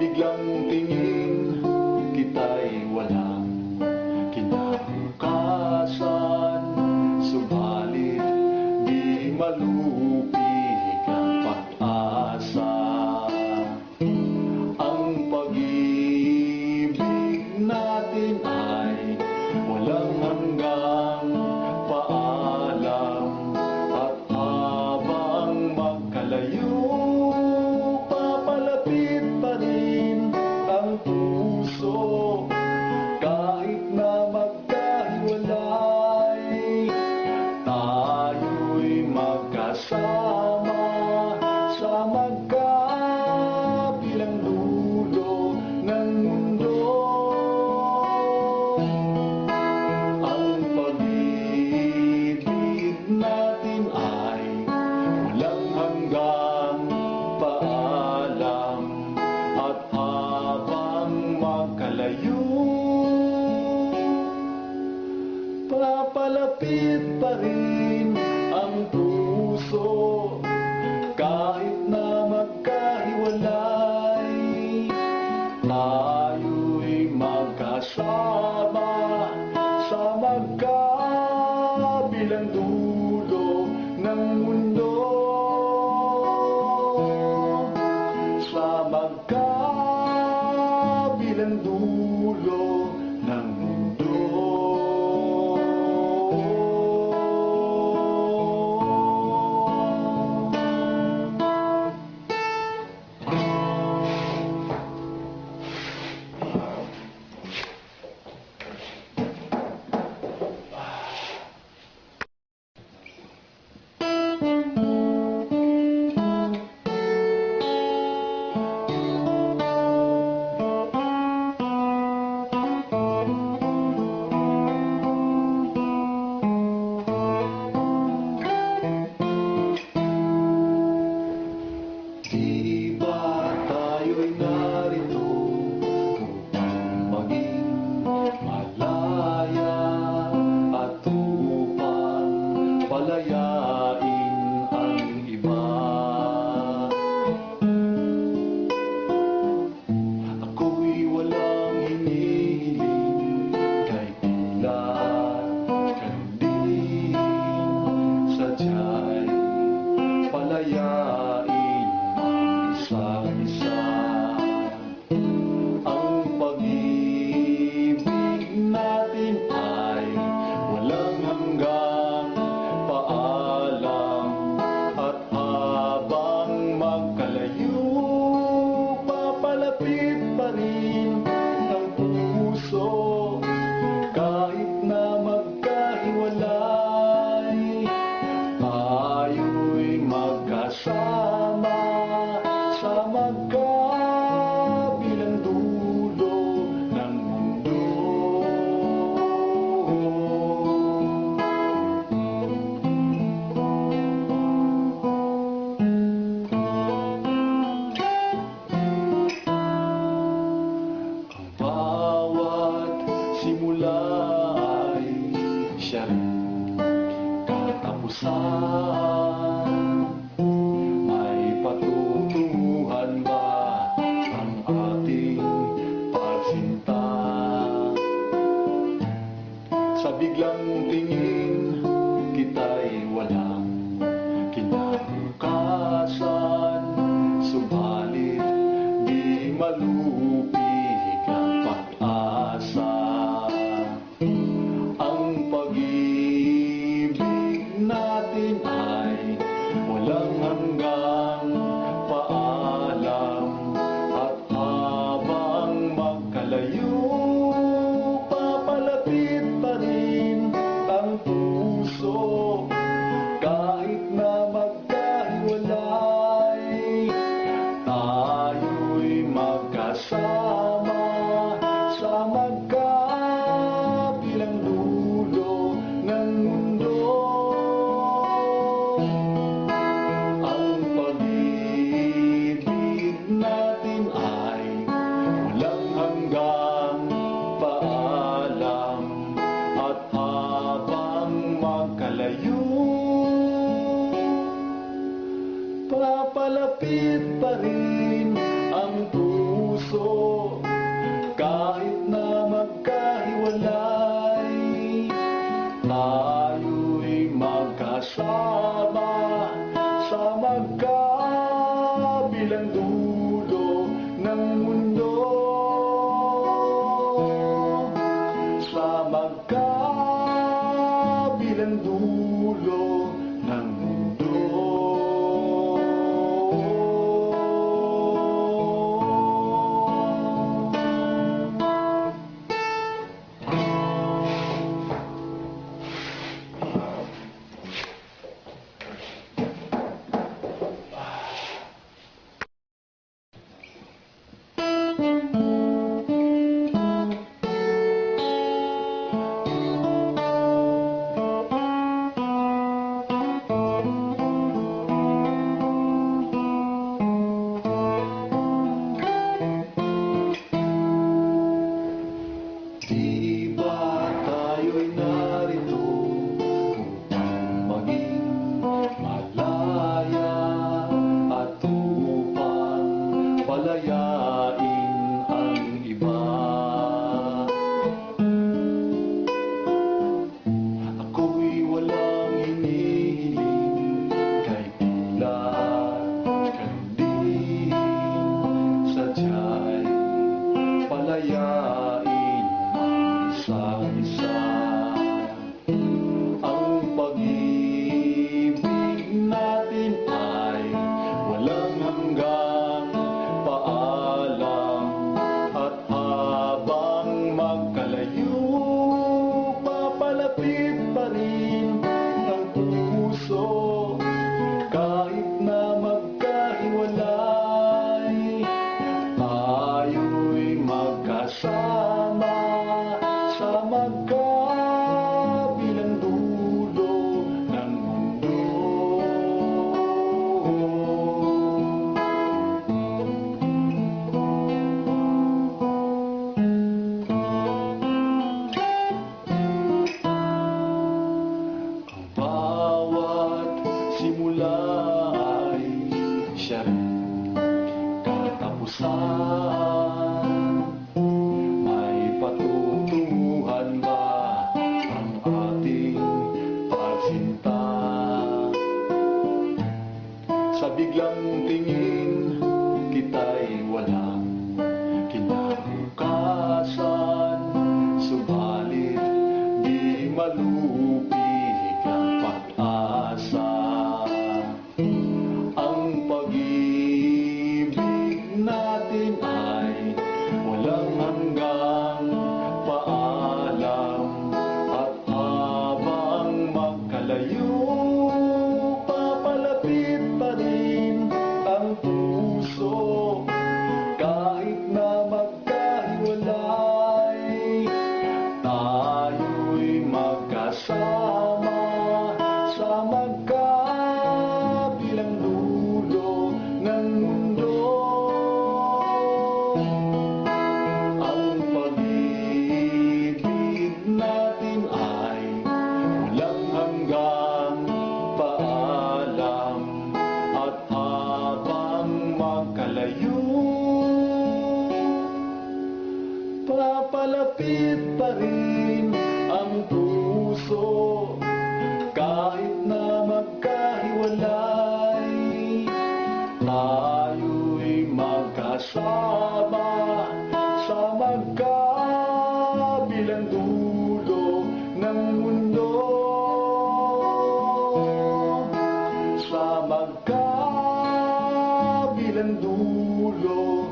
biglang tingin, kita'y walang kinabukasan. Subalit di malupig ang pag-asa. Ang pag-ibig natin ay walang hanggang paalam. At habang magkalayo, papalapit pa rin ang puso. Kahit na magkahiwalay, tayo'y magkasama sa magkabilang dulo ng mundo. Ang pag-ibig natin ay walang hanggang paalam. At habang magkalayo, papalapit pa rin ang puso. Kahit na magkahiwalay, tayo'y magkasama sa magkabilang dulo ng mundo. Sa magkabilang dulo ng mundo. Di ba tayo'y narito upang maging malaya at upang palayain ang iba? Ako'y walang hinihiling kay ilan, kundi sadya'y palayain isa't isa. Ang pag-ibig natin ay walang hanggang paalam. At habang magkalayo, papalapit pa rin ang puso. Kahit na magkahiwalay, tayo'y magkasama sa magkabilang dulo ng mundo. Ang bawat simula ay siya rin katapusan. May patutunguhan ba ang ating pagsinta? Sa biglang tingin, kita'y walang kinabukasan. Subalit di malupig ang pag-asa. Ang pag-ibig natin ay walang hanggang paalam. At habang magkalayo, papalapit pa rin ang puso. Kahit na magkahiwalay, tayo'y magkasama sa magkabilang dulo ng mundo. Ang pag-ibig natin ay walang hanggang paalam. At habang magkalayo, papalapit pa rin ang puso. puso, kahit na magkahiwalay, tayo'y magkasama sa magkabilang dulo ng mundo. Sa magkabilang dulo ng mundo. Di ba tayo'y narito upang maging malaya at upang palayain ang iba? Ako'y walang hinihiling kay Pilar, kundi sadya'y palayain isa't isa. Ang pag-ibig natin ay walang hanggang paalam, at habang magkalayo, papalapit pa rin ang puso, kahit na magkahiwalay, tayo'y magkasama sa magkabilang dulo ng mundo. Ang bawat simula ay siya rin katapusan. May patutunguhan ba ang ating pagsinta? Sa biglang tingin, kita'y walang kinabukasan, subalit di malupig ang pag-asa. Ang pag-ibig natin ay walang hanggang paalam, at habang magkalayo, papalapit pa rin ang puso, kahit na magkahiwalay, tayo'y magkasama sa magkabilang dulo ng mundo. Ang pag-ibig natin ay walang hanggang paalam, at habang magkalayo, papalapit pa rin ang puso, kahit na magkahiwalay, tayo'y magkasama sa magkabilang dulo ng mundo. Sa magkabilang dulo